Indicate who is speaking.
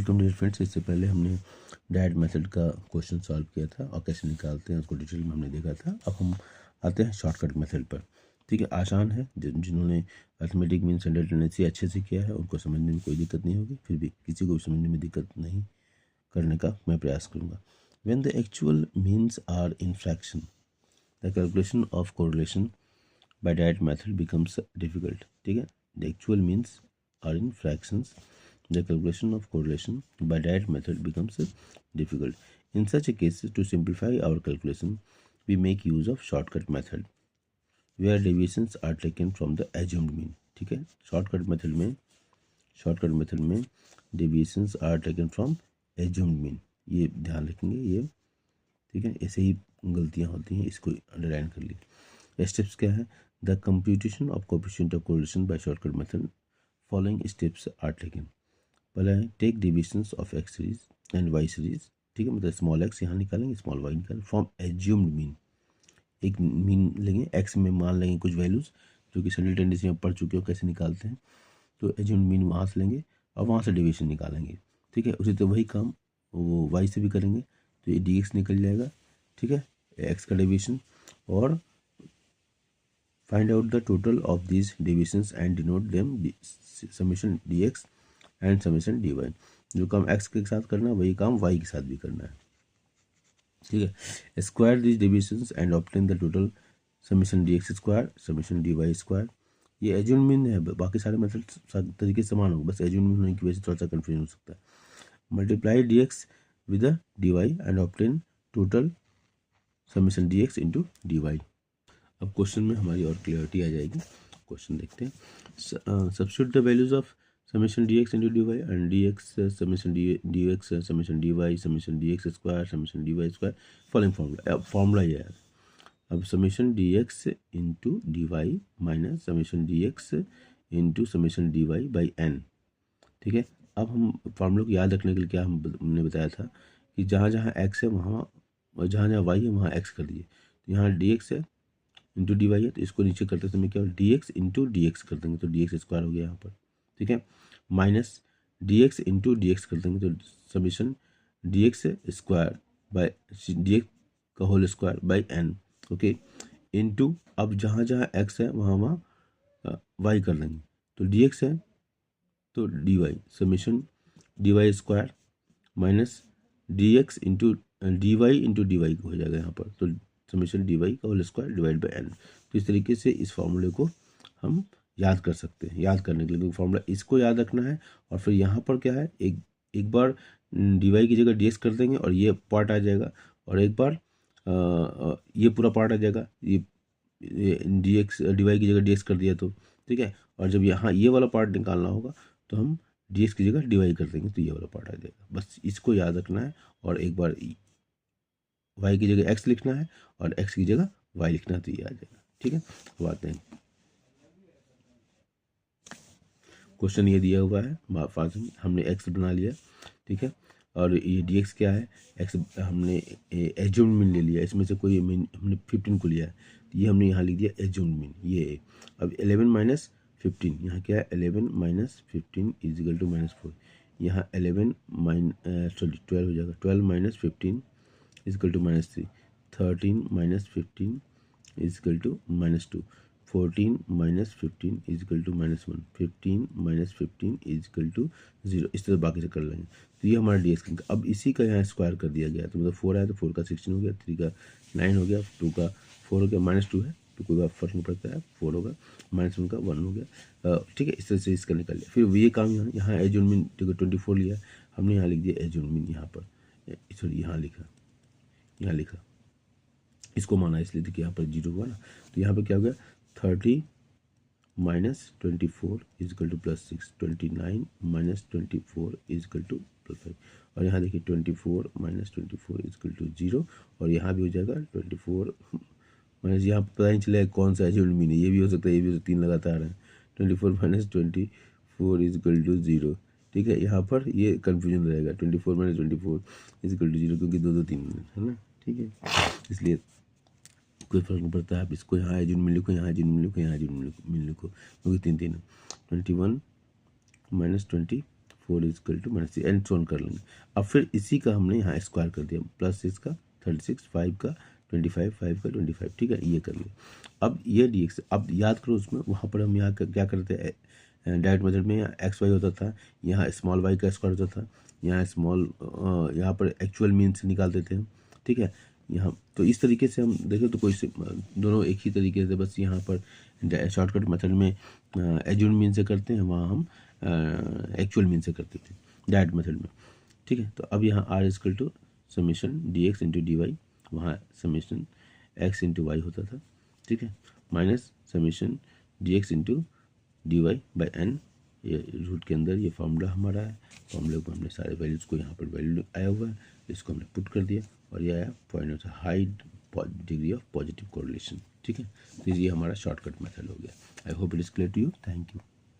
Speaker 1: Welcome dear friends. इससे पहले हमने डायरेक्ट मेथड का क्वेश्चन सॉल्व किया था और कैसे निकालते हैं उसको डिटेल में हमने देखा था। अब हम आते हैं शॉर्टकट मेथड पर। ठीक है, आसान है। जिन्होंने अर्थमेटिक मीन स्टैंडर्ड टेंडेंसी अच्छे से किया है उनको समझने में कोई दिक्कत नहीं होगी। फिर भी किसी को भी समझने में दिक्कत नहीं करने का मैं प्रयास करूँगा। When the actual means are in fraction the calculation of correlation by direct method becomes difficult. ठीक है, the actual means are in fractions the calculation of correlation by direct method becomes difficult. In such a case, to simplify our calculation, we make use of shortcut method, where deviations are taken from the assumed mean. ठीक है, shortcut method में deviations are taken from assumed mean. ये ध्यान रखेंगे ये। ठीक है, ऐसे ही गलतियाँ होती हैं, इसको अंडरलाइन कर लीजिए। स्टेप्स क्या है? The computation of coefficient of correlation by shortcut method following steps are taken. पहला है take divisions of x series and y series. ठीक है, मतलब स्मॉल एक्स यहाँ निकालेंगे, स्मॉल वाई निकालेंगे फ्रॉम एज्यूम्ड मीन। एक मीन लेंगे, एक्स में मान लेंगे कुछ वैल्यूज़ जो कि स्टैंडर्ड टेंडेंसी में पढ़ चुके हो कैसे निकालते हैं। तो एज्यूम्ड मीन वहाँ से लेंगे और वहाँ से डिविजन निकालेंगे। ठीक है, उसी तरह वही काम वो वाई से भी करेंगे। तो ये डी एक्स निकल जाएगा। ठीक है, एक्स का डिविजन और find out the total of these divisions and denote them summation d x and summation d y. जो काम एक्स के साथ करना है वही काम वाई के साथ भी करना है। ठीक है, square these divisions and obtain the total summation d x square summation d y square. ये एज्यूम्ड मीन है, बाकी सारे मेथड तरीके समान होगा, बस एज्यूम्ड मीन होने की वजह से थोड़ा सा कन्फ्यूजन हो सकता है। Multiply d x with d y and obtain total summation d x into d y. अब क्वेश्चन में हमारी और क्लियरिटी आ जाएगी। क्वेश्चन देखते हैं। Substitute the values of summation dx into dy and dx summation dx summation dy summation dx square summation dy square following formula. अब formula ये है, अब summation dx into dy minus summation dx into summation dy by n। ठीक है, अब हम formula को याद रखने के लिए क्या हमने बताया था कि जहाँ जहाँ x है वहाँ और जहाँ जहाँ y है वहाँ x कर दीजिए। तो यहाँ dx है इंटू डी वाई है, तो इसको नीचे करते समय क्या D x into d x कर देंगे तो डी एक्स स्क्वायर हो गया यहाँ पर। ठीक है, minus d x into d x कर देंगे तो summation d x square by d x का whole square by n. Okay, into अब जहाँ जहाँ एक्स है वहाँ वहाँ वाई कर देंगे तो डी एक्स है तो d y summation d y square minus d x into d y into d y हो जाएगा यहाँ पर। तो समेशन डी वाई का whole square divide by n. तो इस तरीके से इस फॉर्मूले को हम याद कर सकते हैं। याद करने के लिए फॉर्मूला इसको याद रखना है और फिर यहाँ पर क्या है, एक बार डी वाई की जगह डी एक्स कर देंगे और ये पार्ट आ जाएगा और एक बार ये पूरा पार्ट आ जाएगा। ये डी एक्स डी वाई की जगह डी एक्स कर दिया तो ठीक है, और जब यहाँ ये वाला पार्ट निकालना होगा तो हम डी एक्स की जगह डी वाई कर देंगे तो ये वाला पार्ट आ जाएगा। बस इसको याद रखना है और एक बार y की जगह x लिखना है और x की जगह y लिखना है तो ये आ जाएगा। ठीक है, अब आते हैं क्वेश्चन ये दिया हुआ है फार्मूला हमने x बना लिया। ठीक है, और ये dx क्या है, x हमने एज्यूम्ड मीन ले लिया, इसमें से कोई मीन हमने 15 को लिया है तो ये हमने यहाँ लिख दिया एज्यूम्ड मीन ये। अब 11 माइनस 15 यहाँ क्या है 11 माइनस 15 इज इक्वल टू -4। यहाँ 11 12 हो जाएगा, 12 minus 15 is equal to -3, 13 minus 15 is equal to -2, 14 minus 15 is equal to -1, 15 minus 15 is equal to 0। इस तरह बाकी से कर लेंगे तो ये हमारा डी एक्स। अब इसी का यहाँ स्क्वायर कर दिया गया तो मतलब 4 आया तो 4 का 16 हो गया, 3 का 9 हो गया, 2 का 4 हो गया, -2 है तो कोई बात फर्क नहीं पड़ता है, 4 होगा, -1 का 1 हो गया। ठीक है, इस तरह से इसका निकाल लिया। फिर ये काम यहाँ एज्यूम्ड मीन 24 लिया हमने, यहाँ लिख दिया एज्यूम्ड मीन यहाँ पर, सॉरी यहाँ लिखा इसको माना इसलिए देखिए यहाँ पर 0 हुआ ना तो यहाँ पर क्या हो गया 30 minus 24 is equal to +6, 29 minus 24 is equal to +5 और यहाँ देखिए 24 माइनस 24 इज इक्वल टू 0 और यहाँ भी हो जाएगा 24 माइनस, यहाँ पता नहीं चलेगा कौन सा एज्यूम्ड मीन है, ये भी हो सकता है ये भी 3 लगातार है, 24 माइनस 24 इज इक्वल टू 0। ठीक है, यहाँ पर ये कन्फ्यूजन रहेगा 24 माइनस 24 इज इक्वल टू 0 क्योंकि 2 3 है ना। ठीक है, इसलिए कोई फर्क नहीं पड़ता है, आप इसको यहाँ एज्यूम्ड मीन लिखो, यहाँ एज्यूम्ड मीन लिखो, यहाँ एज्यूम्ड मीन लिखो क्योंकि 3 3 है। 21 minus 24 4 is equal to -6 and so on कर लेंगे। अब फिर इसी का हमने यहाँ स्क्वायर कर दिया, +6 का 36, 5 का 25, 5 का 25, ठीक है, ये कर लिया। अब ये dx, अब याद करो उसमें वहाँ पर हम यहाँ क्या करते हैं, डायरेक्ट मेथड में यहाँ एक्स वाई होता था, यहाँ स्मॉल वाई का स्क्वायर होता था, यहाँ यहाँ पर एक्चुअल मीन से निकाल देते हैं, ठीक है। यहाँ तो इस तरीके से हम देखें तो कोई दोनों एक ही तरीके से, बस यहाँ पर शॉर्टकट मेथड में एज्यूम मीन से करते हैं, वहाँ हम एक्चुअल मीन से करते थे डायरेक्ट मेथड में, ठीक है। तो अब यहाँ r equal to summation dx into d y, वहाँ समीशन x इंटू वाई होता था, ठीक है, minus summation dx into d y by n, ये रूट के अंदर ये फार्मूला हमारा है, फार्मूले को हमने सारे वैल्यूज़ को यहाँ पर वैल्यू आया हुआ है, इसको हमने पुट कर दिया और ये आया point of high degree of positive correlation, ठीक है। तो ये हमारा शॉर्टकट मेथड हो गया। I hope it is clear to you, thank you.